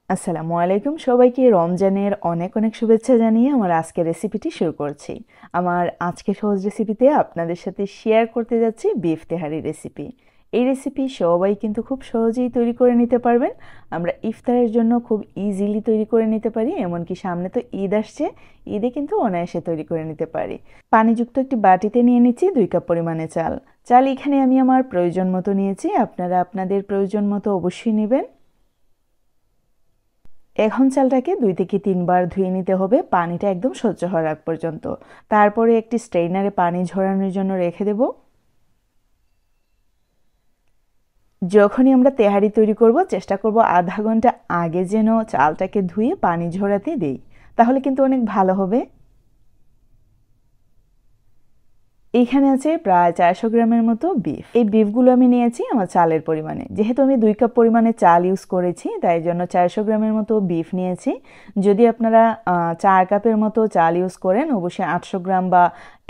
আসসালামু আলাইকুম সবাইকে রমজানের অনেক অনেক শুভেচ্ছা জানিয়ে আমার আজকের রেসিপিটি শুরু করছি। আমার আজকের সহজ রেসিপিতে আপনাদের সাথে শেয়ার করতে যাচ্ছি বিফ তেহারি রেসিপি। এই রেসিপি সবাই কিন্তু খুব সহজেই তৈরি করে নিতে পারবেন। আমরা ইফতারের জন্য খুব ইজিলি তৈরি করে নিতে পারি, এমনকি সামনে তো ঈদ আসছে, ঈদে কিন্তু অনায়াসে তৈরি করে নিতে পারি। পানিযুক্ত একটি বাটিতে নিয়ে নিচ্ছি 2 কাপ পরিমাণে চাল। চাল এখানে আমি আমার প্রয়োজন মতো নিয়েছি, আপনারা আপনাদের প্রয়োজন মতো অবশ্যই নেবেন। এখন চালটাকে 2 থেকে 3 বার ধুয়ে নিতে হবে, পানিটা একদম সহ্য হওয়ার আগ পর্যন্ত। তারপরে একটি স্ট্রেইনারে পানি ঝরানোর জন্য রেখে দেব। যখনই আমরা তেহারি তৈরি করব চেষ্টা করব আধা ঘন্টা আগে যেন চালটাকে ধুয়ে পানি ঝরাতে দেই, তাহলে কিন্তু অনেক ভালো হবে। এইখানে আছে প্রায় 400 গ্রামের মতো বিফ। এই বিফগুলো আমি নিয়েছি আমার চালের পরিমাণে, যেহেতু আমি 2 কাপ পরিমাণে চাল ইউজ করেছি তাই জন্য 400 গ্রামের মতো বিফ নিয়েছি। যদি আপনারা 4 কাপের মতো চাল ইউজ করেন অবশ্যই 800 গ্রাম বা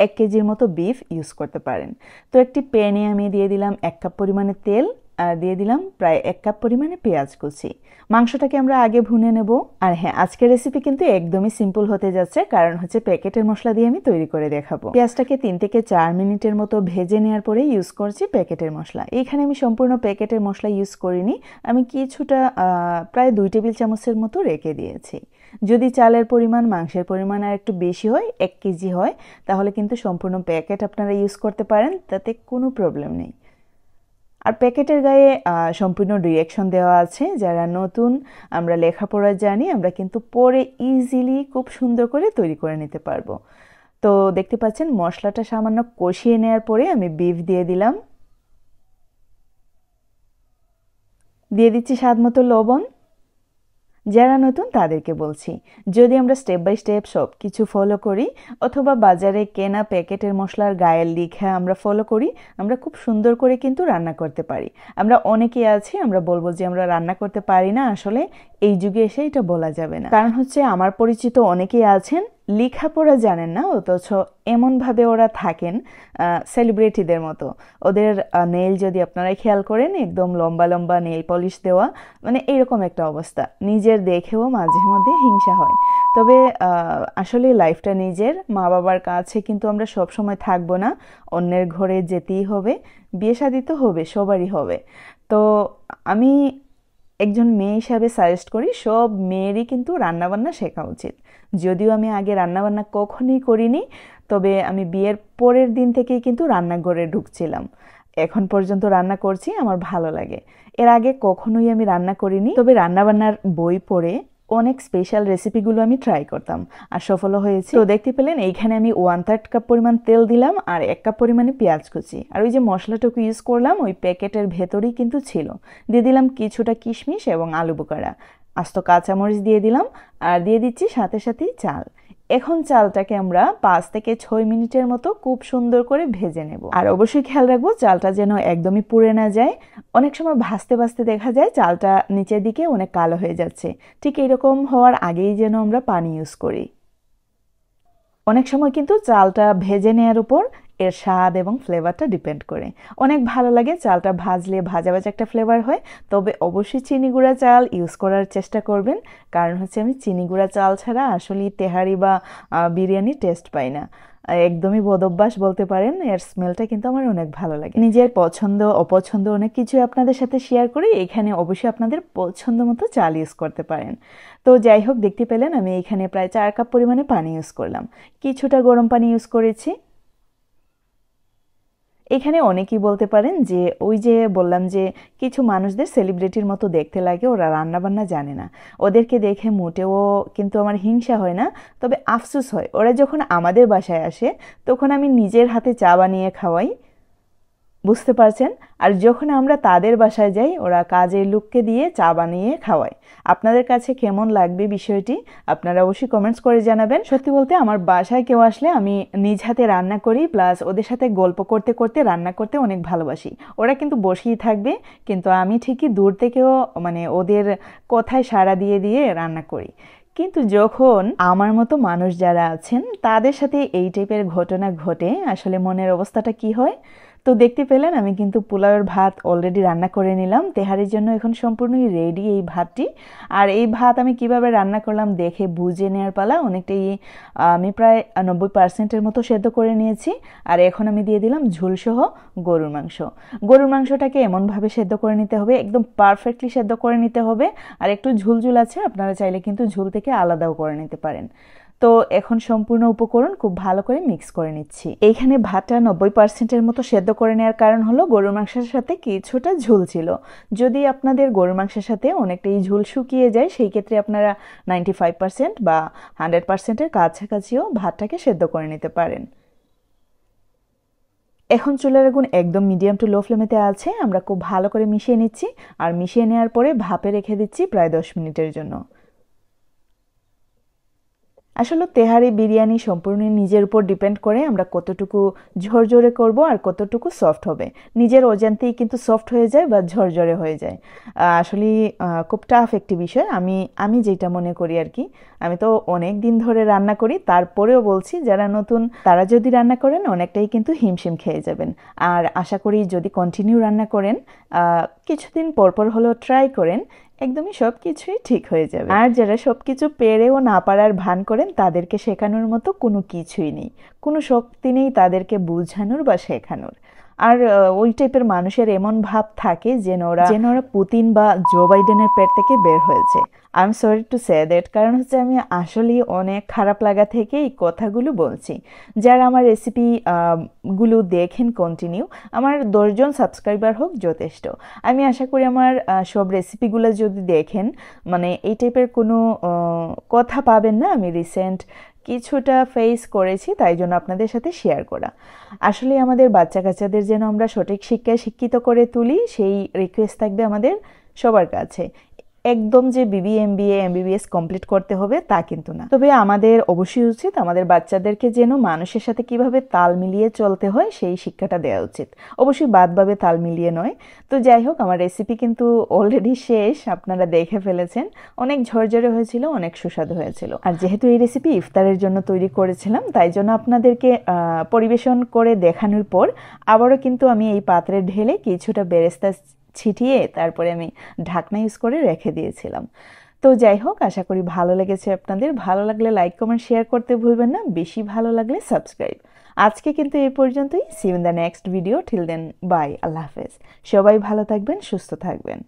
1 কেজির মতো বিফ ইউজ করতে পারেন। তো একটি প্যানে আমি দিয়ে দিলাম 1 কাপ পরিমাণে তেল, আর দিয়ে দিলাম প্রায় 1 কাপ পরিমাণে পেঁয়াজ কুচি। মাংসটাকে আমরা আগে ভুনে নেব। আর হ্যাঁ, আজকের রেসিপি কিন্তু একদমই সিম্পল হতে যাচ্ছে, কারণ হচ্ছে প্যাকেটের মশলা দিয়ে আমি তৈরি করে দেখাবো। পেঁয়াজটাকে 3 থেকে 4 মিনিটের মতো ভেজে নেওয়ার পরে ইউজ করছি প্যাকেটের মশলা। এইখানে আমি সম্পূর্ণ প্যাকেটের মশলা ইউজ করিনি, আমি কিছুটা প্রায় 2 টেবিল চামচের মতো রেখে দিয়েছি। যদি চালের পরিমাণ মাংসের পরিমাণ আর একটু বেশি হয়, 1 কেজি হয়, তাহলে কিন্তু সম্পূর্ণ প্যাকেট আপনারা ইউজ করতে পারেন, তাতে কোনো প্রবলেম নেই। আর প্যাকেটের গায়ে সম্পূর্ণ ডিরেকশন দেওয়া আছে, যারা নতুন আমরা লেখাপড়া জানি আমরা কিন্তু পরে ইজিলি খুব সুন্দর করে তৈরি করে নিতে পারবো। তো দেখতে পাচ্ছেন মশলাটা সামান্য কষিয়ে নেওয়ার পরে আমি বিফ দিয়ে দিলাম, দিয়ে দিচ্ছি স্বাদ মতো লবণ। যারা নতুন তাদেরকে বলছি, যদি আমরা স্টেপ বাই স্টেপ সব কিছু ফলো করি অথবা বাজারে কেনা প্যাকেটের মশলার গায়ে লিখা আমরা ফলো করি, আমরা খুব সুন্দর করে কিন্তু রান্না করতে পারি। আমরা অনেকেই আছি আমরা বলবো যে আমরা রান্না করতে পারি না, আসলে এই যুগে এসে এটা বলা যাবে না। কারণ হচ্ছে আমার পরিচিত অনেকেই আছেন লেখাপড়া জানেন না, অথচ এমনভাবে ওরা থাকেন সেলিব্রিটিদের মতো। ওদের নেইল যদি আপনারা খেয়াল করেন একদম লম্বা লম্বা নেইল পলিশ দেওয়া, মানে এরকম একটা অবস্থা। নিজের দেখেও মাঝে মধ্যে হিংসা হয়। তবে আসলে লাইফটা নিজের, মা বাবার কাছে কিন্তু আমরা সব সময় থাকবো না, অন্যের ঘরে যেতেই হবে, বিয়ে শাদী তো হবে, সবারই হবে। তো আমি একজন মেয়ে হিসাবে সাজেস্ট করি সব মেয়েরই কিন্তু রান্নাবান্না শেখা উচিত। যদিও আমি আগে রান্নাবান্না কখনোই করিনি, তবে আমি বিয়ের পরের দিন থেকেই কিন্তু রান্নাঘরে ঢুকছিলাম, এখন পর্যন্ত রান্না করছি, আমার ভালো লাগে। এর আগে কখনোই আমি রান্না করিনি, তবে রান্নাবান্নার বই পড়ে অনেক স্পেশাল রেসিপিগুলো আমি ট্রাই করতাম আর সফলও হয়েছি। তো দেখতে পেলেন এইখানে আমি 1/3 কাপ পরিমাণ তেল দিলাম আর 1 কাপ পরিমাণে পেঁয়াজ কুচি, আর ওই যে মশলাটুকু ইউজ করলাম ওই প্যাকেটের ভেতরেই কিন্তু ছিল। দিয়ে দিলাম কিছুটা কিশমিশ এবং আলু বোখারা, আস্ত কাঁচামরিচ দিয়ে দিলাম, আর দিয়ে দিচ্ছি সাথে সাথেই চাল। এখন চালটাকে আমরা 5 থেকে 6 মিনিটের মতো খুব সুন্দর করে ভেজে নেব। আর অবশ্যই খেয়াল রাখবো চালটা যেন একদমই পুড়ে না যায়। অনেক সময় ভাজতে ভাজতে দেখা যায় চালটা নিচের দিকে অনেক কালো হয়ে যাচ্ছে, ঠিক এরকম হওয়ার আগেই যেন আমরা পানি ইউজ করি। অনেক সময় কিন্তু চালটা ভেজে নেওয়ার উপর এর স্বাদ এবং ফ্লেভারটা ডিপেন্ড করে। অনেক ভালো লাগে চালটা ভাজলে, ভাজা ভাজা একটা ফ্লেভার হয়। তবে অবশ্যই চিনি গুঁড়া চাল ইউজ করার চেষ্টা করবেন, কারণ হচ্ছে আমি চিনি গুঁড়া চাল ছাড়া আসলে তেহারি বা বিরিয়ানি টেস্ট পাই না। একদমই বদঅভ্যাস বলতে পারেন, এর স্মেলটা কিন্তু আমার অনেক ভালো লাগে। নিজের পছন্দ অপছন্দ অনেক কিছুই আপনাদের সাথে শেয়ার করি, এখানে অবশ্যই আপনাদের পছন্দ মতো চাল ইউজ করতে পারেন। তো যাই হোক, দেখতে পেলেন আমি এখানে প্রায় 4 কাপ পরিমাণে পানি ইউজ করলাম, কিছুটা গরম পানি ইউজ করেছি। এখানে অনেকেই বলতে পারেন যে ওই যে বললাম যে কিছু মানুষদের সেলিব্রিটির মতো দেখতে লাগে, ওরা রান্নাবান্না জানে না। ওদেরকে দেখে মোটেও কিন্তু আমার হিংসা হয় না, তবে আফসোস হয় ওরা যখন আমাদের বাসায় আসে তখন আমি নিজের হাতে চা বানিয়ে খাওয়াই, বুঝতে পারছেন? আর যখন আমরা তাদের বাসায় যাই ওরা কাজের লোককে দিয়ে চা বানিয়ে খাওয়ায়। আপনাদের কাছে কেমন লাগবে বিষয়টি আপনারা অবশ্যই কমেন্টস করে জানাবেন। সত্যি বলতে আমার বাসায় কেউ আসলে আমি নিজ হাতে রান্না করি, প্লাস ওদের সাথে গল্প করতে করতে রান্না করতে অনেক ভালোবাসি। ওরা কিন্তু বসেই থাকবে, কিন্তু আমি ঠিকই দূর থেকেও মানে ওদের কথায় সাড়া দিয়ে দিয়ে রান্না করি। কিন্তু যখন আমার মতো মানুষ যারা আছেন তাদের সাথে এই টাইপের ঘটনা ঘটে, আসলে মনের অবস্থাটা কি হয়? তো দেখতে পেলেন আমি কিন্তু পোলাওয়ের ভাত অলরেডি রান্না করে নিলাম। তেহারির জন্য এখন সম্পূর্ণই রেডি এই ভাতটি। আর এই ভাত আমি কিভাবে রান্না করলাম দেখে বুঝে নেওয়ার পালা। অনেকটাই আমি প্রায় 90% মতো সেদ্ধ করে নিয়েছি। আর এখন আমি দিয়ে দিলাম ঝোলসহ গরুর মাংস। গরুর মাংসটাকে এমনভাবে সেদ্ধ করে নিতে হবে, একদম পারফেক্টলি সেদ্ধ করে নিতে হবে। আর একটু ঝুলঝুল আছে, আপনারা চাইলে কিন্তু ঝুল থেকে আলাদাও করে নিতে পারেন। তো এখন সম্পূর্ণ উপকরণ খুব ভালো করে মিক্স করে নিচ্ছি। এইখানে ভাতটা 90%-এর মতো সেদ্ধ করে নেওয়ার কারণ হলো গরুর মাংসের সাথে কিছুটা ঝোল ছিল। যদি আপনাদের গরুর মাংসের সাথে অনেকটাই ঝোল শুকিয়ে যায়, সেই ক্ষেত্রে আপনারা 95% বা 100%-এর কাছাকাছিও ভাতটাকে সেদ্ধ করে নিতে পারেন। এখন চুলার আগুন একদম মিডিয়াম টু লো ফ্লেমেতে আছে। আমরা খুব ভালো করে মিশিয়ে নিচ্ছি। আর মিশিয়ে নেওয়ার পরে ভাপে রেখে দিচ্ছি প্রায় 10 মিনিটের জন্য। আসলে তেহারি বিরিয়ানি সম্পূর্ণ নিজের উপর ডিপেন্ড করে আমরা কতটুকু ঝরঝরে করব আর কতটুকু সফট হবে। নিজের অজান্তেই কিন্তু সফট হয়ে যায় বা ঝরঝরে হয়ে যায়। আসলে খুব টাফ একটি বিষয়। আমি যেটা মনে করি আর কি, আমি তো অনেক দিন ধরে রান্না করি, তারপরেও বলছি যারা নতুন তারা যদি রান্না করেন অনেকটাই কিন্তু হিমশিম খেয়ে যাবেন। আর আশা করি যদি কন্টিনিউ রান্না করেন, কিছুদিন পরপর হলেও ট্রাই করেন, একদমই সব কিছুই ঠিক হয়ে যাবে। আর যারা সব কিছু পেরেও না পারার ভান করেন তাদেরকে শেখানোর মতো কোনো কিছুই নেই, কোনো শক্তি নেই তাদেরকে বোঝানোর বা শেখানোর। আর ওই টাইপের মানুষের এমন ভাব থাকে যেন ওরা পুতিন বা জো বাইডেনের পেট থেকে বের হয়েছে। I am sorry to say that, কারণ হচ্ছে আমি আসলেই অনেক খারাপ লাগা থেকে এই কথাগুলো বলছি। যারা আমার রেসিপি গুলো দেখেন কন্টিনিউ, আমার 10 জন সাবস্ক্রাইবার হোক যথেষ্ট। আমি আশা করি আমার সব রেসিপিগুলো যদি দেখেন, মানে এই টাইপের কোনো কথা পাবেন না। আমি রিসেন্ট কিছুটা ফেস করেছি, তাই জন্য আপনাদের সাথে শেয়ার করা। আসলে আমাদের বাচ্চা কাচ্চাদের যেন আমরা সঠিক শিক্ষায় শিক্ষিত করে তুলি, সেই রিকোয়েস্ট থাকবে আমাদের সবার কাছে। একদম যে এমবিএ এমবিবিএস কমপ্লিট করতে হবে তা কিন্তু না, তবে আমাদের অবশ্যই উচিত আমাদের বাচ্চাদেরকে যেন মানুষের সাথে কিভাবে তাল মিলিয়ে চলতে হয় সেই শিক্ষাটা দেওয়া উচিত, অবশ্যই বাদভাবে তাল মিলিয়ে নয়। তো যাই হোক, আমার রেসিপি কিন্তু অলরেডি শেষ, আপনারা দেখে ফেলেছেন। অনেক ঝরঝরে হয়েছিল, অনেক সুস্বাদু হয়েছিল। আর যেহেতু এই রেসিপি ইফতারের জন্য তৈরি করেছিলাম, তাই জন্য আপনাদেরকে পরিবেশন করে দেখানোর পর আবারও কিন্তু আমি এই পাত্রে ঢেলে কিছুটা বেরেস্তা ছিটিয়ে তারপরে আমি ঢাকনা ইউজ করে রেখে দিয়েছিলাম। তো যাই হোক, আশা করি ভালো লেগেছে আপনাদের। ভালো লাগলে লাইক কমেন্ট শেয়ার করতে ভুলবেন না, বেশি ভালো লাগলে সাবস্ক্রাইব। আজকে কিন্তু এই পর্যন্তই। See you in the next video. Till then bye, আল্লাহ হাফেজ। সবাই ভালো থাকবেন, সুস্থ থাকবেন।